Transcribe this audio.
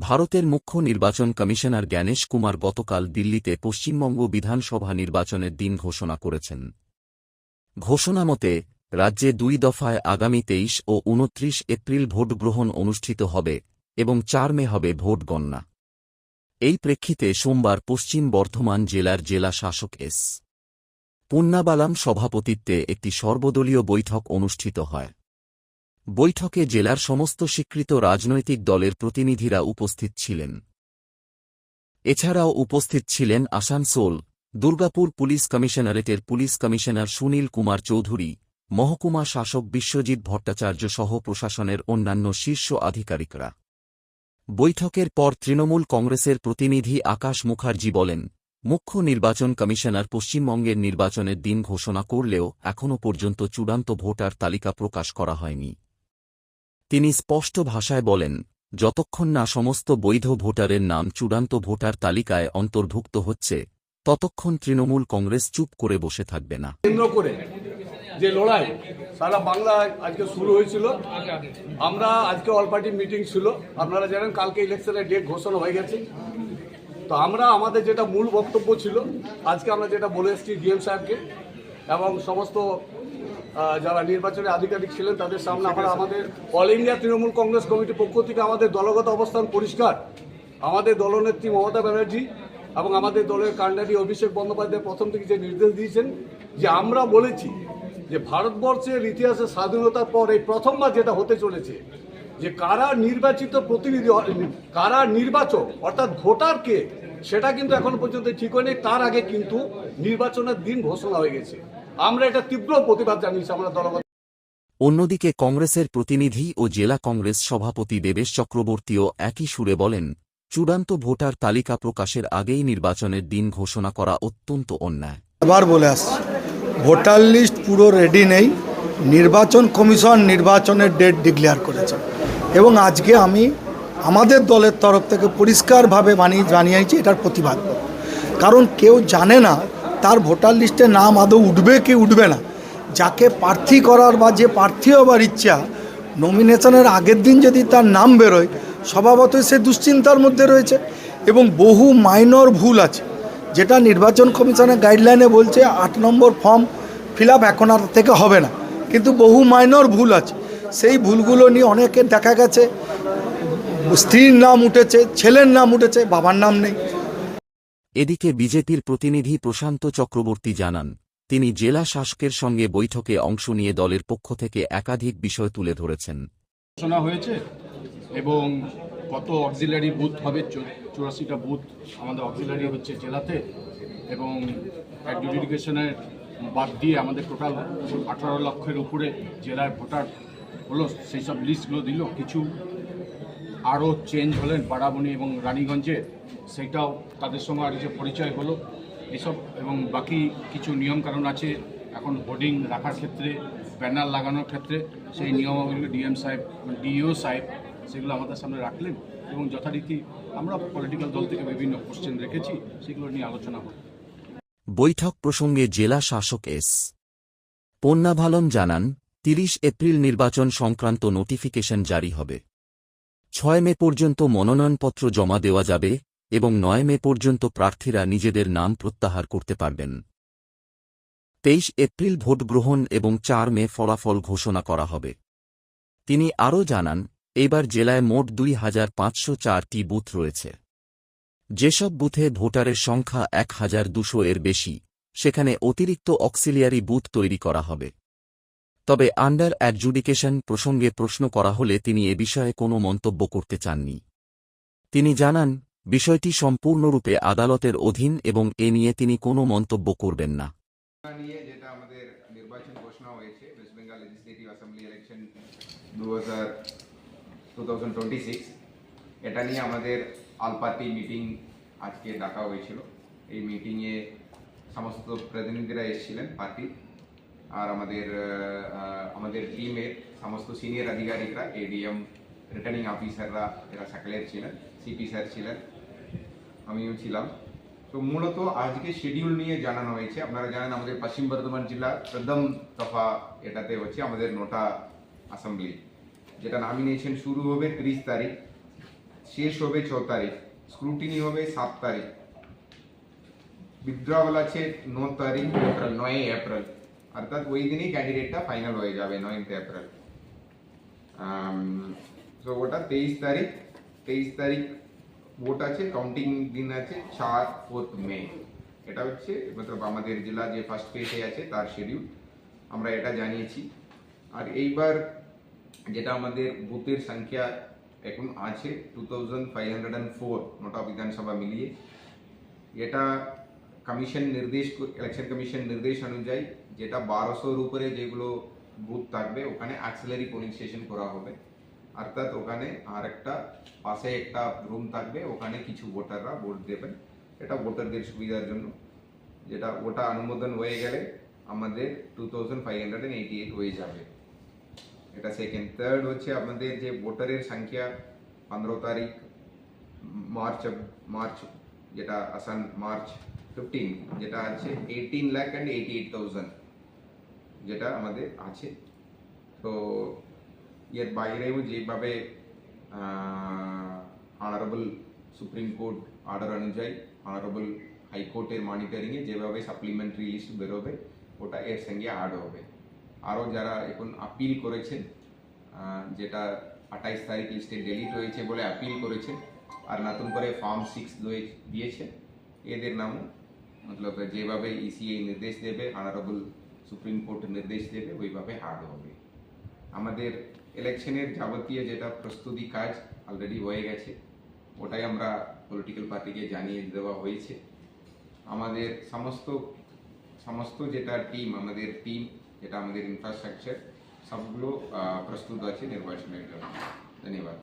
ভারতের মুখ্য নির্বাচন কমিশনার জ্ঞানেশ কুমার গতকাল দিল্লিতে পশ্চিমবঙ্গ বিধানসভা নির্বাচনের দিন ঘোষণা করেছেন। ঘোষণামতে রাজ্যে 2 দফায় আগামী 23 ও 29 এপ্রিল ভোট গ্রহণ অনুষ্ঠিত হবে এবং 4 মে হবে ভোট গণনা। এই প্রেক্ষিতে সোমবার পশ্চিম বর্ধমান জেলার জেলা শাসক এস পুন্নাবালাম সভাপতিত্বে একটি সর্বদলীয় বৈঠক অনুষ্ঠিত হয়। বৈঠকে জেলার সমস্ত স্বীকৃত রাজনৈতিক দলের প্রতিনিধিরা উপস্থিত ছিলেন। এছাড়াও উপস্থিত ছিলেন আসানসোল, দুর্গাপুর পুলিশ কমিশনারেটের পুলিশ কমিশনার সুনীল কুমার চৌধুরী, মহকুমা শাসক বিশ্বজিৎ ভট্টাচার্য সহ প্রশাসনের অন্যান্য শীর্ষ আধিকারিকরা। বৈঠকের পর তৃণমূল কংগ্রেসের প্রতিনিধি আকাশ মুখার্জি বলেন, মুখ্য নির্বাচন কমিশনার পশ্চিমবঙ্গের নির্বাচনের দিন ঘোষণা করলেও এখনও পর্যন্ত চূড়ান্ত ভোটার তালিকা প্রকাশ করা হয়নি। তিনি স্পষ্ট ভাষায় বলেন, যতক্ষণ না সমস্ত বৈধ ভোটারের নাম চূড়ান্ত ভোটার তালিকায় অন্তর্ভুক্ত হচ্ছে, ততক্ষণ তৃণমূল কংগ্রেস চুপ করে বসে থাকবে না। কেন্দ্র করে যে লড়াই সারা বাংলায় আজকে শুরু হয়েছিল, আমরা আজকে অল পার্টি মিটিং ছিল। আপনারা জানেন কালকে ইলেকশনের ডেট ঘোষণা হয়ে গেছে। তো আমরা আমাদের যেটা মূল বক্তব্য ছিল, আজকে আমরা যেটা বলে এসেছি ডিএম সাহেবকে এবং সমস্ত যারা নির্বাচনের আধিকারিক ছিলেন তাদের সামনে, আমরা আমাদের অল ইন্ডিয়া তৃণমূল কংগ্রেস কমিটির পক্ষ থেকে আমাদের দলগত অবস্থান পরিষ্কার। আমাদের দলনেত্রী মমতা ব্যানার্জি এবং আমাদের দলের কাণ্ডারি অভিষেক বন্দ্যোপাধ্যায় প্রথম থেকে যে নির্দেশ দিয়েছেন, যে আমরা বলেছি যে ভারতবর্ষের ইতিহাসে স্বাধীনতার পর এই প্রথমবার যেটা হতে চলেছে, যে কারা নির্বাচিত প্রতিনিধি, কারা নির্বাচক অর্থাৎ ভোটারকে, সেটা কিন্তু এখন পর্যন্ত ঠিক হয়নি। তার আগে কিন্তু নির্বাচনের দিন ঘোষণা হয়ে গেছে। আমরা এটা তীব্র প্রতিবাদ জানিয়েছি আমরা দলগত। অন্যদিকে কংগ্রেসের প্রতিনিধি ও জেলা কংগ্রেস সভাপতি দেবেশ চক্রবর্তীও একই সুরে বলেন, চূড়ান্ত ভোটার তালিকা প্রকাশের আগেই নির্বাচনের দিন ঘোষণা করা অত্যন্ত অন্যায়। এবার বলে আসছি, ভোটার লিস্ট পুরো রেডি নেই। নির্বাচন কমিশন নির্বাচনের ডেট ডিক্লেয়ার করেছে এবং আজকে আমি আমাদের দলের তরফ থেকে পরিষ্কারভাবে জানিয়েছি এটার প্রতিবাদ। কারণ কেউ জানে না তার ভোটার লিস্টে নাম আদৌ উঠবে কি উঠবে না। যাকে প্রার্থী করার বা যে প্রার্থী হবার ইচ্ছা, নমিনেশনের আগের দিন যদি তার নাম বেরোয়, স্বভাবতই সে দুশ্চিন্তার মধ্যে রয়েছে এবং বহু মাইনর ভুল আছে, যেটা নির্বাচন কমিশনের গাইডলাইনে বলছে 8 নম্বর ফর্ম ফিল আপ এখন আর থেকে হবে না, কিন্তু বহু মাইনর ভুল আছে। সেই ভুলগুলো নিয়ে অনেকের দেখা গেছে স্ত্রীর নাম উঠেছে, ছেলের নাম উঠেছে, বাবার নাম নেই। এদিকে বিজেপির প্রতিনিধি প্রশান্ত চক্রবর্তী জানান, তিনি জেলা শাসকের সঙ্গে বৈঠকে অংশ নিয়ে দলের পক্ষ থেকে একাধিক বিষয় তুলে ধরেছেন। ঘোষণা হয়েছে এবং কত অক্সিলারি বুথ হবে, 84টা বুথ আমাদের অক্সিলারি হচ্ছে জেলাতে, এবং অ্যাডজুডিকেশনের বাদ দিয়ে আমাদের টোটাল 18 লক্ষের উপরে জেলার ভোটার হলো। সেই সব লিস্টগুলো দিল। কিছু আরও চেঞ্জ হলেন বারাবণী এবং রানীগঞ্জে, সেইটাও তাদের সঙ্গে আর যে পরিচয় হলো এসব, এবং বাকি কিছু নিয়মকানুন আছে এখন হোর্ডিং রাখার ক্ষেত্রে, ব্যানার লাগানোর ক্ষেত্রে, সেই নিয়মাবলী ডিএম সাহেব, ডিইও সাহেব সেগুলো আমাদের সামনে রাখলেন এবং যথারীতি আমরা পলিটিক্যাল দল থেকে বিভিন্ন কোশ্চেন রেখেছি, সেগুলো নিয়ে আলোচনা হবে। বৈঠক প্রসঙ্গে জেলা শাসক এস পন্নাভালম জানান, 30 এপ্রিল নির্বাচন সংক্রান্ত নোটিফিকেশন জারি হবে। 6 মে পর্যন্ত মনোনয়নপত্র জমা দেওয়া যাবে এবং 9 মে পর্যন্ত প্রার্থীরা নিজেদের নাম প্রত্যাহার করতে পারবেন। 23 এপ্রিল ভোট গ্রহণ এবং 4 মে ফলাফল ঘোষণা করা হবে। তিনি আরও জানান, এবার জেলায় মোট 2504টি বুথ রয়েছে। যেসব বুথে ভোটারের সংখ্যা 1200 এর বেশি, সেখানে অতিরিক্ত অক্সিলিয়ারি বুথ তৈরি করা হবে। তবে আন্ডার অ্যাডজুডিকেশন প্রসঙ্গে প্রশ্ন করা হলে তিনি এ বিষয়ে কোনো মন্তব্য করতে চাননি। তিনি জানান, বিষয়টি সম্পূর্ণরূপে আদালতের অধীন এবং এ নিয়ে তিনি কোনো মন্তব্য করবেন না। নিয়ে যেটা আমাদের নির্বাচন ঘোষণা হয়েছে, West Bengal legislative assembly election 2026, এটা নিয়ে আমাদের অল পার্টি মিটিং আজকে ডাকা হয়েছিল। এই মিটিংয়ে সমস্ত প্রতিনিধিরা এসেছিলেন পার্টির, আর আমাদের টিমের সমস্ত সিনিয়র আধিকারিকরা, এডিএম, রিটার্নিং অফিসাররা, এরা সকলের ছিলেন, সিপি স্যার ছিলেন, আমিও ছিলাম। তো মূলত আজকে শিডিউল নিয়ে জানানো হয়েছে। আপনারা জানেন আমাদের পশ্চিম বর্ধমান জেলা প্রথম দফা এটাতে হচ্ছে আমাদের 9টা অ্যাসেম্বলি, যেটা নমিনেশন শুরু হবে 30 তারিখ, শেষ হবে 6 তারিখ, স্ক্রুটিনি হবে 7 তারিখ, উইথড্রয়াল আছে 9 তারিখ, 9 এপ্রিল, অর্থাৎ ওই দিনই ক্যান্ডিডেটটা ফাইনাল হয়ে যাবে 9 এপ্রিল। তো ওটা 23 তারিখ ভোট আছে, কাউন্টিং দিন আছে 4 মে। এটা হচ্ছে মতলব আমাদের জেলা যে ফার্স্ট ফেজে আছে তার শিডিউল আমরা এটা জানিয়েছি। আর এইবার যেটা আমাদের বুথের সংখ্যা এখন আছে 2504 নটা বিধানসভা মিলিয়ে, এটা কমিশন নির্দেশ, ইলেকশন কমিশন নির্দেশ অনুযায়ী যেটা 1200-এর উপরে যেগুলো বুথ থাকবে ওখানে অ্যাক্সিলারি পোলিং স্টেশন করা হবে, অর্থাৎ ওখানে আর একটা পাশে একটা রুম থাকবে, ওখানে কিছু ভোটাররা ভোট দেবেন, এটা ভোটারদের সুবিধার জন্য। যেটা ওটা অনুমোদন হয়ে গেলে আমাদের 2588 হয়ে যাবে, এটা সেকেন্ড। থার্ড হচ্ছে আমাদের যে ভোটারের সংখ্যা 15 তারিখ মার্চ যেটা আসান মার্চ 15 যেটা আছে 18,88,000 যেটা আমাদের আছে। তো এর বাইরেও যেভাবে অনারেবল সুপ্রিম কোর্ট অর্ডার অনুযায়ী অনারেবল হাইকোর্টের মনিটরিংয়ে যেভাবে সাপ্লিমেন্টারি লিস্ট বেরোবে ওটা এর সঙ্গে অ্যাড হবে। আরও যারা এখন আপিল করেছেন, যেটা 28 তারিখ লিস্টে ডিলিট হয়েছে বলে আপিল করেছেন আর নতুন করে ফর্ম 6 দিয়েছে, এদের নামও মতলব যেভাবে ইসিআই নির্দেশ দেবে, অনারেবল সুপ্রিম কোর্ট নির্দেশ দেবে ওইভাবে অ্যাড হবে। আমাদের ইলেকশনের যাবতীয় যেটা প্রস্তুতি কাজ অলরেডি হয়ে গেছে, ওটাই আমরা পলিটিক্যাল পার্টিকে জানিয়ে দেওয়া হয়েছে। আমাদের সমস্ত যেটা টিম, আমাদের টিম যেটা আমাদের ইনফ্রাস্ট্রাকচার সবগুলো প্রস্তুত আছে নির্বাচনের জন্য। ধন্যবাদ।